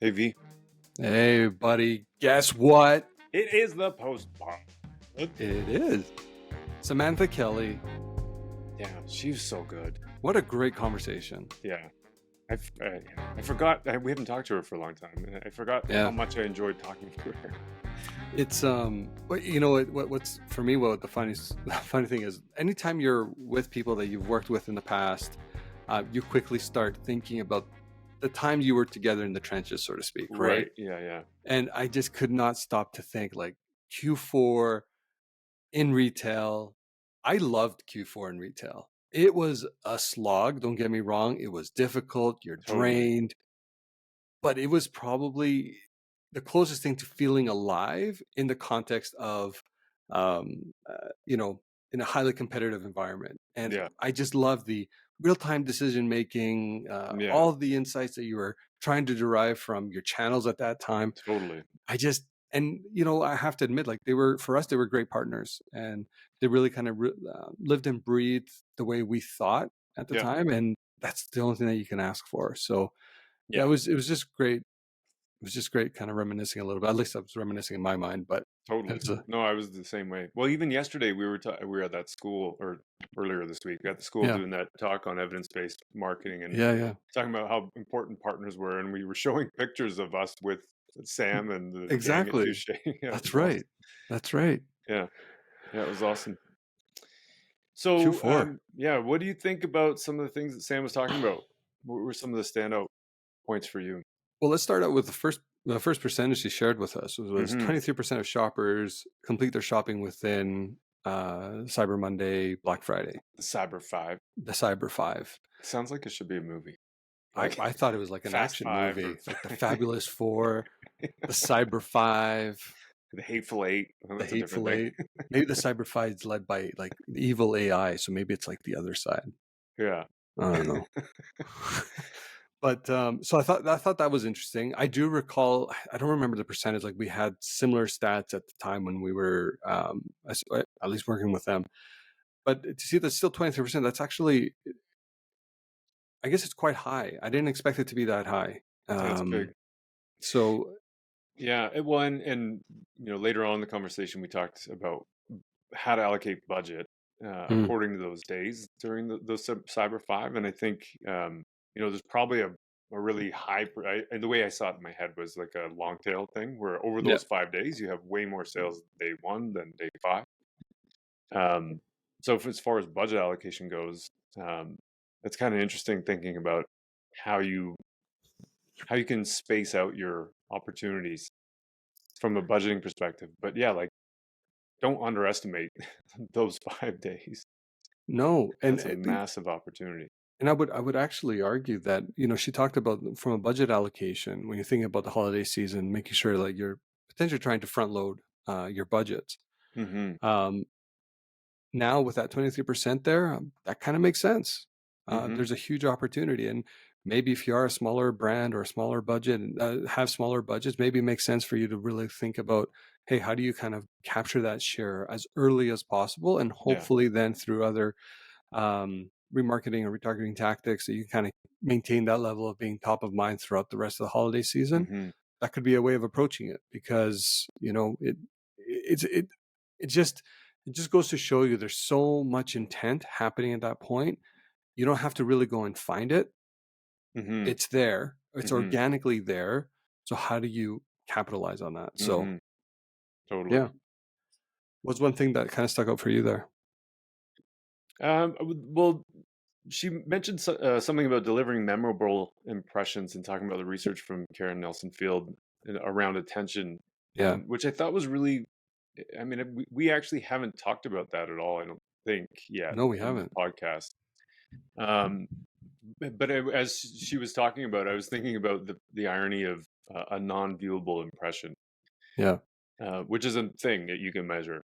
Hey V, Hey, buddy, guess what? it is the post bar. It is. Samantha Kelley. Yeah, she was so good. What a great conversation. Yeah, I forgot we haven't talked to her for a long time, and I forgot Yeah. how much I enjoyed talking to her. It's but you know what's for me, what the funny thing is, anytime you're with people that you've worked with in the past, you quickly start thinking about the time you were together in the trenches, so to speak, right? Yeah. And I just could not stop to think, like, Q4 in retail. I loved Q4 in retail. It was a slog, don't get me wrong. It was difficult, you're Totally. drained, but it was probably the closest thing to feeling alive in the context of, um, you know, in a highly competitive environment. And Yeah, I just love the real-time decision making, yeah, all of the insights that you were trying to derive from your channels at that time. totally. And I have to admit, like, for us, they were great partners, and they really kind of lived and breathed the way we thought at the Yeah, time. And that's the only thing that you can ask for. So yeah, yeah, it was just great. It was just great kind of reminiscing a little bit. At least I was reminiscing in my mind, but totally. it's a, No, I was the same way. Well, even yesterday we were at that school, or earlier this week at the school yeah, doing that talk on evidence-based marketing and yeah, talking about how important partners were, and we were showing pictures of us with Sam and the gang at exactly. Touché. Yeah, it That's was awesome. right. That's right. Yeah, yeah, it was awesome. So, Q4. yeah, what do you think about some of the things that Sam was talking about? What were some of the standout points for you? Well, let's start out with the first percentage she shared with us was Mm-hmm. 23% of shoppers complete their shopping within Cyber Monday, Black Friday, The Cyber Five. the Cyber Five. Sounds like it should be a movie, I, like I thought it was like an Fast action Five movie, or like the Fabulous Four, the Cyber Five, the Hateful Eight. Oh, the that's a different Hateful thing. Eight. Maybe the Cyber Five is led by like the evil AI, so maybe it's like the other side. Yeah. I don't know. But so I thought that was interesting. I do recall, I don't remember the percentage. Like, we had similar stats at the time when we were at least working with them. But to see that's still 23%, that's actually, I guess it's quite high. I didn't expect it to be that high. That's big. So Yeah. Well, and later on in the conversation, we talked about how to allocate budget mm, according to those days during those Cyber Five, and I think there's probably a really high. And the way I saw it in my head was like a long tail thing, where over yeah, those 5 days, you have way more sales day one than day five. So as far as budget allocation goes, it's kind of interesting thinking about how you how you can space out your opportunities from a budgeting perspective. But yeah, like, don't underestimate those 5 days. no, That's a massive opportunity. and I would actually argue that, she talked about, from a budget allocation, when you're thinking about the holiday season, making sure like you're potentially trying to front load your budgets. Mm-hmm. Um, Now with that 23% there, that kind of makes sense. Mm-hmm. There's a huge opportunity, and maybe if you are a smaller brand or a smaller budget, and have smaller budgets, maybe it makes sense for you to really think about, hey, how do you kind of capture that share as early as possible, and Yeah. hopefully then through other remarketing or retargeting tactics, that you kind of maintain that level of being top of mind throughout the rest of the holiday season. Mm-hmm. That could be a way of approaching it, because it's it just it just goes to show you there's so much intent happening at that point. You don't have to really go and find it. Mm-hmm. It's there. It's Mm-hmm. organically there. So how do you capitalize on that? So Mm-hmm. Totally. yeah, what's one thing that kind of stuck out for you there? Well, she mentioned something about delivering memorable impressions and talking about the research from Karen Nelson Field around attention, Yeah. which I thought was really. I mean, we actually haven't talked about that at all, I don't think, yet No, we in this haven't. podcast. Um, but as she was talking about, I was thinking about the irony of a non-viewable impression, Yeah. which is a thing that you can measure.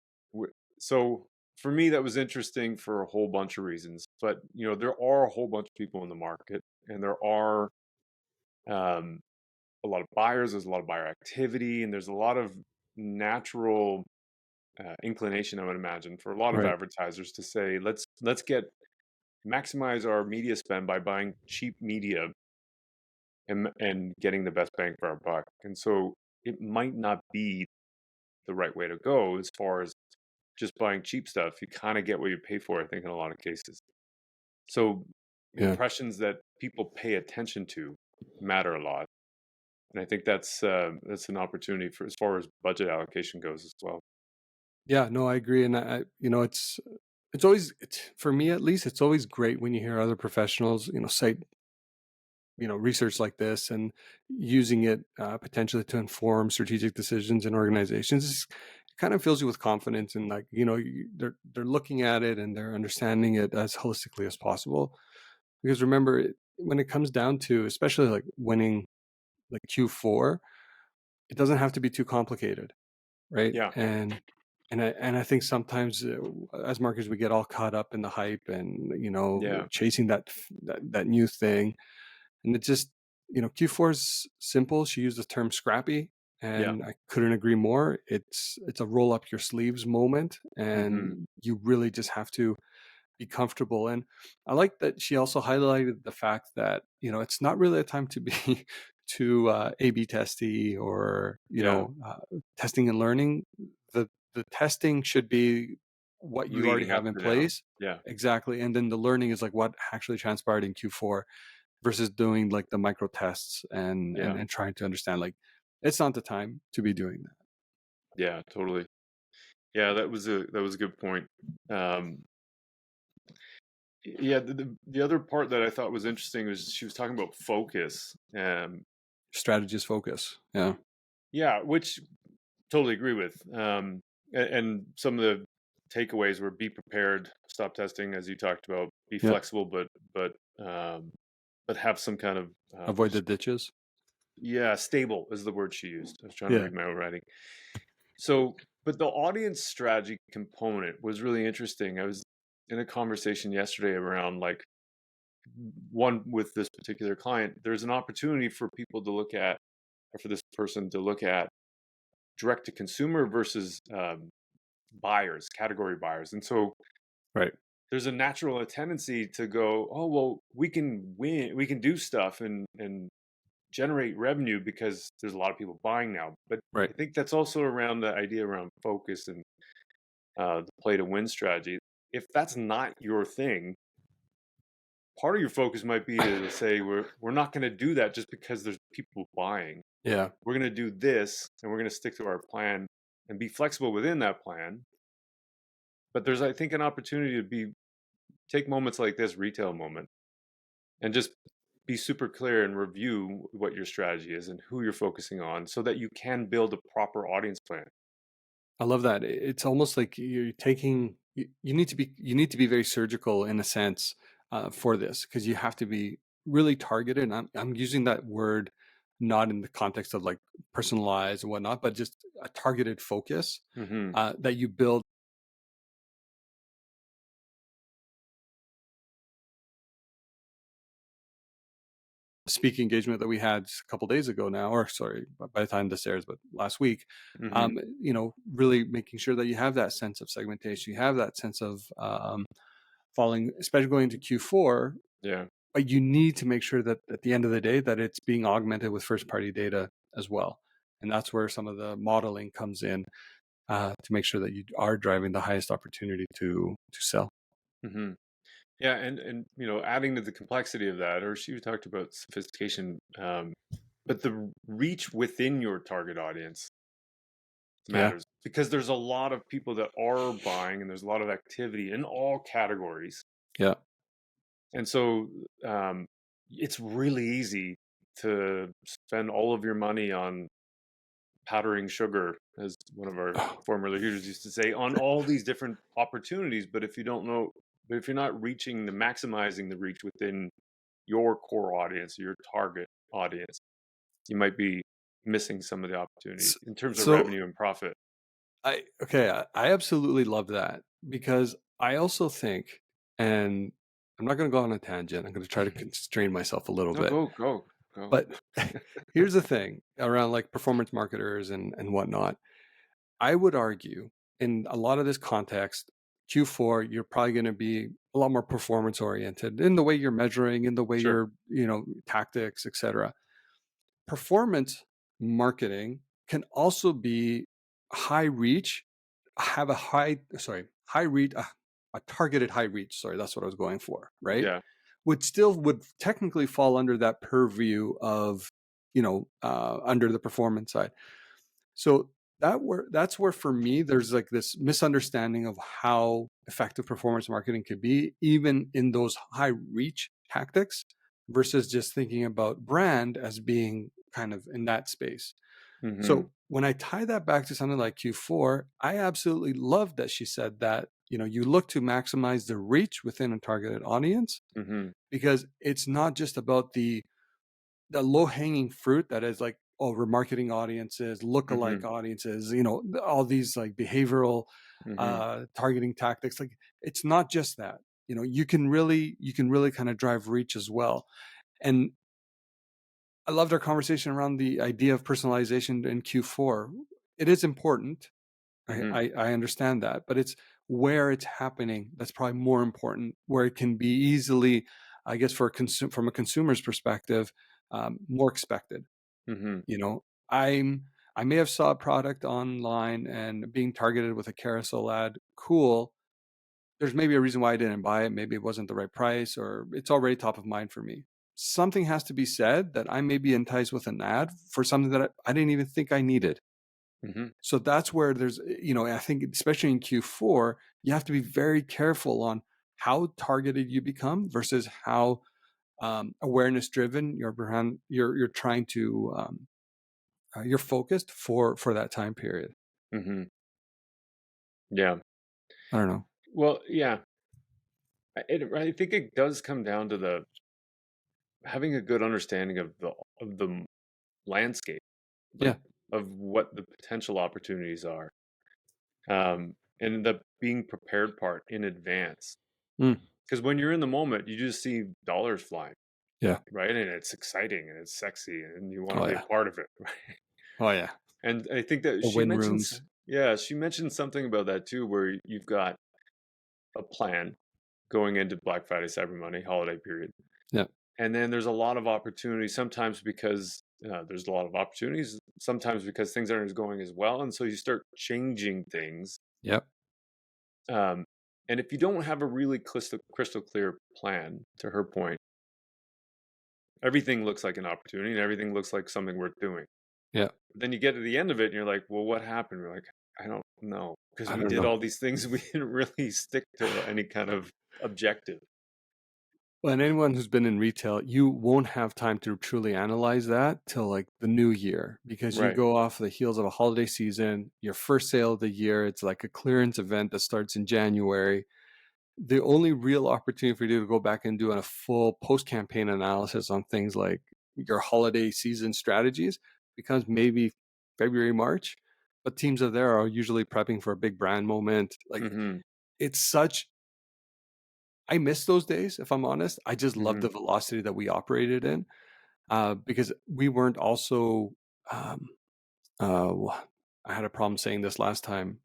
So for me, that was interesting for a whole bunch of reasons. But there are a whole bunch of people in the market, and there are um, a lot of buyers. There's a lot of buyer activity, and there's a lot of natural inclination, I would imagine, for a lot of Right. advertisers to say, let's get maximize our media spend by buying cheap media and getting the best bang for our buck. And so it might not be the right way to go as far as just buying cheap stuff. You kind of get what you pay for, I think, in a lot of cases. So Yeah. impressions that people pay attention to matter a lot. And I think that's an opportunity for as far as budget allocation goes as well. Yeah, no, I agree. And it's always, for me at least, it's always great when you hear other professionals, cite, research like this and using it potentially to inform strategic decisions in organizations. It kind of fills you with confidence, and like, they're looking at it and they're understanding it as holistically as possible. Because remember, when it comes down to, especially like winning like Q4, it doesn't have to be too complicated, right? Yeah, And I think sometimes as marketers we get all caught up in the hype and yeah, chasing that new thing, and it just Q4 is simple. She used the term scrappy, yeah. and I couldn't agree more. It's a roll up your sleeves moment, Hmm. and you really just have to be comfortable. And I like that she also highlighted the fact that it's not really a time to be to A/B testy or Yeah, testing and learning. The testing should be what you already leading have up in to now. place. Yeah, Exactly. And then the learning is like what actually transpired in Q4 versus doing like the micro tests and yeah, trying to understand, like, it's not the time to be doing that. yeah. Totally. Yeah, that was a good point. Um, yeah, the other part that I thought was interesting was she was talking about focus. Strategist focus. Yeah. Yeah, which totally agree with. And some of the takeaways were be prepared, stop testing, as you talked about, be Yeah. flexible, but have some kind of Avoid the ditches. yeah, stable is the word she used. I was trying to Yeah. read my own writing. So, but the audience strategy component was really interesting. I was in a conversation yesterday around like one with this particular client. There's an opportunity for people to look at, or for this person to look at direct to consumer versus buyers, category buyers. And so Right. there's a natural tendency to go, oh, well, we can win, we can do stuff and generate revenue because there's a lot of people buying now. But Right. I think that's also around the idea around focus and the play to win strategy. If that's not your thing, part of your focus might be to say we're not going to do that just because there's people buying. Yeah. We're going to do this and we're going to stick to our plan and be flexible within that plan. But there's, I think, an opportunity to take moments like this retail moment and just be super clear and review what your strategy is and who you're focusing on so that you can build a proper audience plan. I love that. It's almost like you're taking you need to be very surgical in a sense for this, because you have to be really targeted. And I'm using that word not in the context of like personalized and whatnot, but just a targeted focus Hmm. that you build. Speaking engagement that we had a couple days ago now, or sorry, by the time this airs, but last week, Hmm. really making sure that you have that sense of segmentation, you have that sense of following, especially going to Q4. Yeah. But you need to make sure that at the end of the day that it's being augmented with first party data as well. And that's where some of the modeling comes in to make sure that you are driving the highest opportunity to sell. Hmm. Yeah, and adding to the complexity of that, or she talked about sophistication, but the reach within your target audience Yeah. matters because there's a lot of people that are buying, and there's a lot of activity in all categories, Yeah. and so it's really easy to spend all of your money on powdering sugar, as one of our Oh, former leaders used to say, on all these different opportunities. But if you don't know, but if you're not maximizing the reach within your core audience, your target audience, you might be missing some of the opportunity in terms of so revenue and profit. I absolutely love that, because I also think, and I'm not going to go on a tangent. I'm going to try to constrain myself a little No, bit. go. But here's the thing around like performance marketers and whatnot. I would argue in a lot of this context, Q4, you're probably going to be a lot more performance oriented in the way you're measuring, in the way Sure. you're, tactics, etc. performance marketing can also be high reach, have a high reach, a targeted high reach. Sorry, that's what I was going for, right? Yeah. Would technically fall under that purview of, under the performance side. So that's where for me there's like this misunderstanding of how effective performance marketing could be, even in those high reach tactics, versus just thinking about brand as being kind of in that space. Mhm. So when I tie that back to something like Q4, I absolutely love that she said that, you look to maximize the reach within a targeted audience, Mhm. because it's not just about the low hanging fruit that is like, oh, remarketing audiences, lookalike Mhm. audiences, all these like behavioral Mhm. targeting tactics. Like, it's not just that. You can really kind of drive reach as well. And I loved our conversation around the idea of personalization in Q4. It is important. I, Mhm. I, I understand that, but it's where it's happening that's probably more important, where it can be easily, I guess, from a consumer's perspective, more expected. Mhm. You know, I'm I may have saw a product online and being targeted with a carousel ad. Cool. There's maybe a reason why I didn't buy it. Maybe it wasn't the right price, or it's already top of mind for me. Something has to be said that I may be enticed with an ad for something that I didn't even think I needed. Mhm. So that's where there's, I think especially in Q4, you have to be very careful on how targeted you become versus how awareness driven your brand, you're trying to, you're focused for that time period. Mhm. Yeah. I don't know. Well, yeah. I think it does come down to the having a good understanding of the landscape, like Yeah. of what the potential opportunities are, and the being prepared part in advance. Mm. Because when you're in the moment, you just see dollars flying, Yeah. right? And it's exciting and it's sexy, and you want to Oh be a yeah. part of it, right? Oh yeah. And I think that The win rooms. yeah, she mentioned something about that too, where you've got a plan going into Black Friday, Cyber Monday, holiday period. Yeah. And then there's a lot of opportunities, sometimes because there's a lot of opportunities, sometimes because things aren't going as well. And so you start changing things. Yep. Um, and if you don't have a really crystal clear plan, to her point, everything looks like an opportunity and everything looks like something worth doing. Yeah. But then you get to the end of it and you're like, well, what happened? We're like, I don't know. Because I we don't did know. all these things, we didn't really stick to any kind of objective. Well, and anyone who's been in retail, you won't have time to truly analyze that till like the new year, because you Right. go off the heels of a holiday season, your first sale of the year. It's like a clearance event that starts in January. The only real opportunity for you to go back and do a full post-campaign analysis on things like your holiday season strategies becomes maybe February, March. But teams are there are usually prepping for a big brand moment. Like, Mm-hmm. it's such, I miss those days, if I'm honest. I just love Mm-hmm. the velocity that we operated in, because we weren't also, um, I had a problem saying this last time,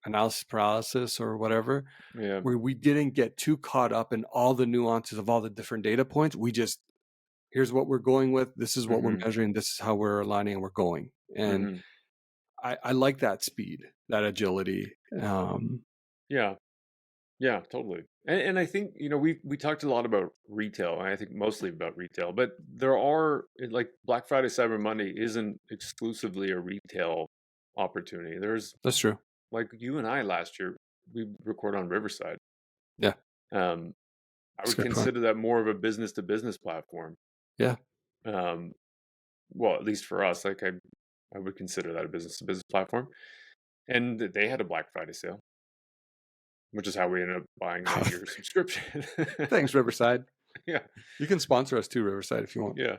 analysis paralysis or whatever, Yeah. where we didn't get too caught up in all the nuances of all the different data points. We just, here's what we're going with. This is what we're Mm-hmm. measuring. This is how we're aligning and we're going. And Mm-hmm. I like that speed, that agility. Yeah. Yeah, totally. And I think, we talked a lot about retail, and I think mostly about retail, but there are like Black Friday, Cyber Monday isn't exclusively a retail opportunity. There's That's true. like you and I last year, we record on Riverside. Yeah. Um, I That's would a good point. consider that more of a business to business platform. Yeah. Um, well, at least for us, like I would consider that a business to business platform. And they had a Black Friday sale, which is how we ended up buying a year subscription. Thanks, Riverside. Yeah. You can sponsor us too, Riverside, if you want. Yeah.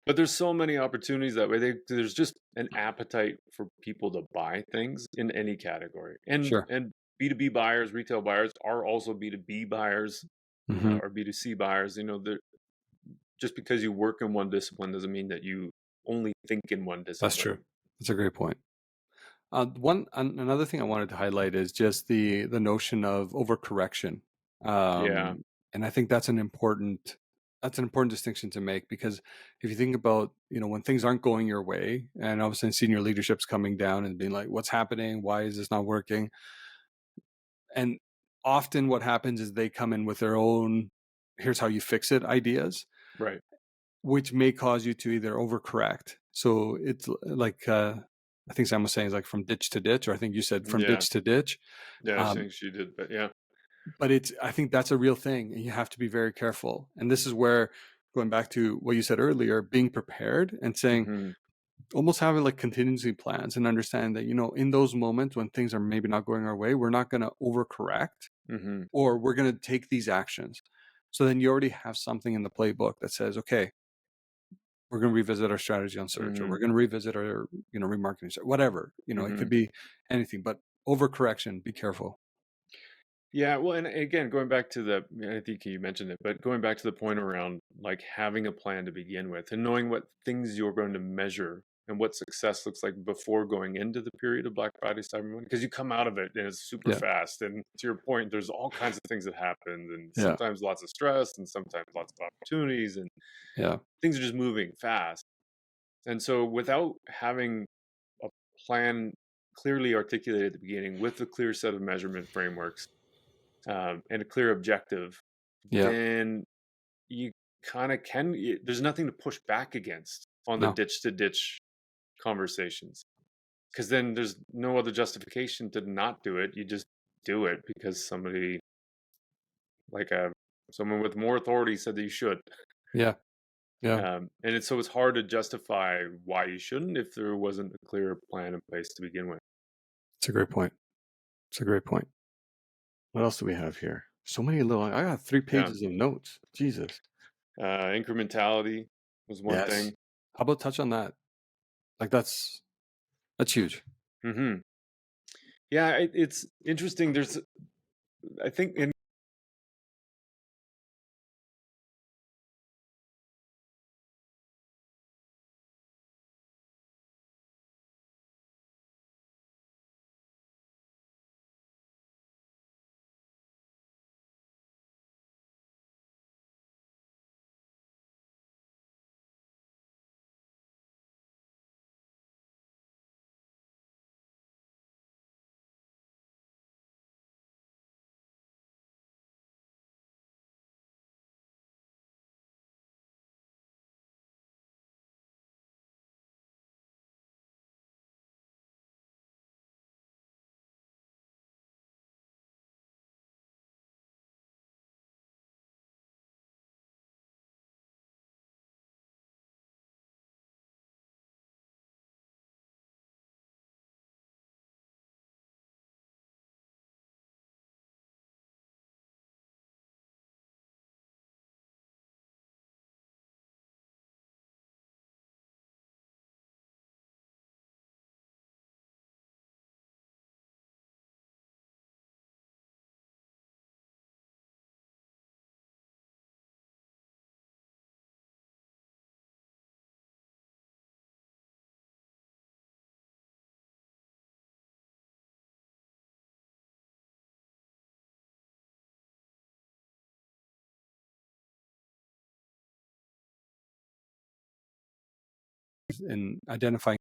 But there's so many opportunities that way. There's just an appetite for people to buy things in any category. And Sure. and B2B buyers, retail buyers are also B2B buyers, Hmm. or B2C buyers. Just because you work in one discipline doesn't mean that you only think in one That's discipline. true. That's a great point. Another thing I wanted to highlight is just the notion of overcorrection, Yeah. and I think that's an important. That's an important distinction to make, because if you think about, when things aren't going your way, and all of a sudden senior leadership's coming down and being like, what's happening? Why is this not working? And often what happens is they come in with their own, here's how you fix it ideas, Right. which may cause you to either overcorrect. So it's like, I think Sam was saying, is like from ditch to ditch, or I think you said from Yeah. ditch to ditch. Yeah, I Um, think she did, but yeah. but I think that's a real thing, and you have to be very careful. And this is where, going back to what you said earlier, being prepared and saying, Hmm. almost having like contingency plans, and understand that, in those moments when things are maybe not going our way, we're not going to overcorrect, Hmm. or we're going to take these actions. So then you already have something in the playbook that says, okay, we're going to revisit our strategy on search, or Hmm. we're going to revisit our, remarketing, whatever, it Hmm. could be anything, but overcorrection, be careful. Yeah, well, and again, going back to I think you mentioned it, but going back to the point around like having a plan to begin with and knowing what things you're going to measure and what success looks like before going into the period of Black Friday, Cyber Monday, because you come out of it and it's super Yeah. fast. And to your point, there's all kinds of things that happen, and Yeah. sometimes lots of stress, and sometimes lots of opportunities, and Yeah. things are just moving fast. And so, without having a plan clearly articulated at the beginning with a clear set of measurement frameworks, and a clear objective, Yeah. then you kind of there's nothing to push back against on the No. ditch to ditch conversations, because then there's no other justification to not do it. You just do it because somebody, like someone with more authority, said that you should. Yeah. Yeah. And it's hard to justify why you shouldn't if there wasn't a clear plan in place to begin with. It's a great point. It's a great point. What else do we have here? So many little, I got 3 Yeah. pages of notes. Jesus. Incrementality was one Yes. thing. How about touch on that? Like that's huge. Hmm. Yeah, it's interesting. I think, in In identifying,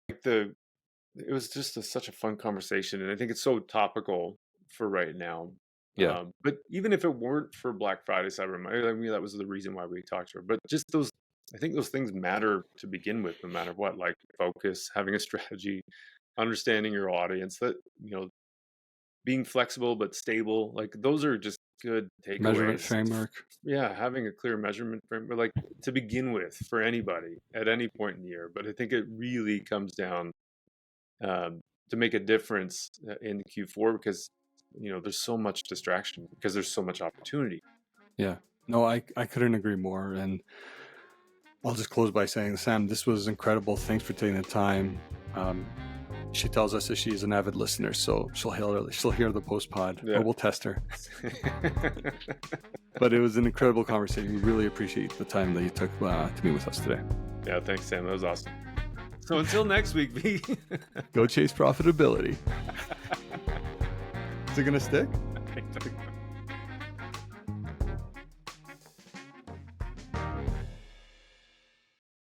like it was just such a fun conversation, and I think it's so topical for right now. yeah. But even if it weren't for Black Friday, Cyber Monday, I mean, that was the reason why we talked to her. But just I think those things matter to begin with, no matter what. Like focus, having a strategy, understanding your audience. That being flexible but stable, like those are just good Measurement takeaways. framework. Yeah, having a clear measurement framework, like to begin with, for anybody at any point in the year. But I think it really comes down to make a difference in Q4 because there's so much distraction because there's so much opportunity. Yeah, no, I couldn't agree more. And I'll just close by saying, Sam, this was incredible. Thanks for taking the time. She tells us that she's an avid listener, so she'll hear the post pod, or we'll test her. But it was an incredible conversation. We really appreciate the time that you took to meet with us today. Yeah, thanks, Sam. That was awesome. So until next week, V. Go chase profitability. Is it gonna stick?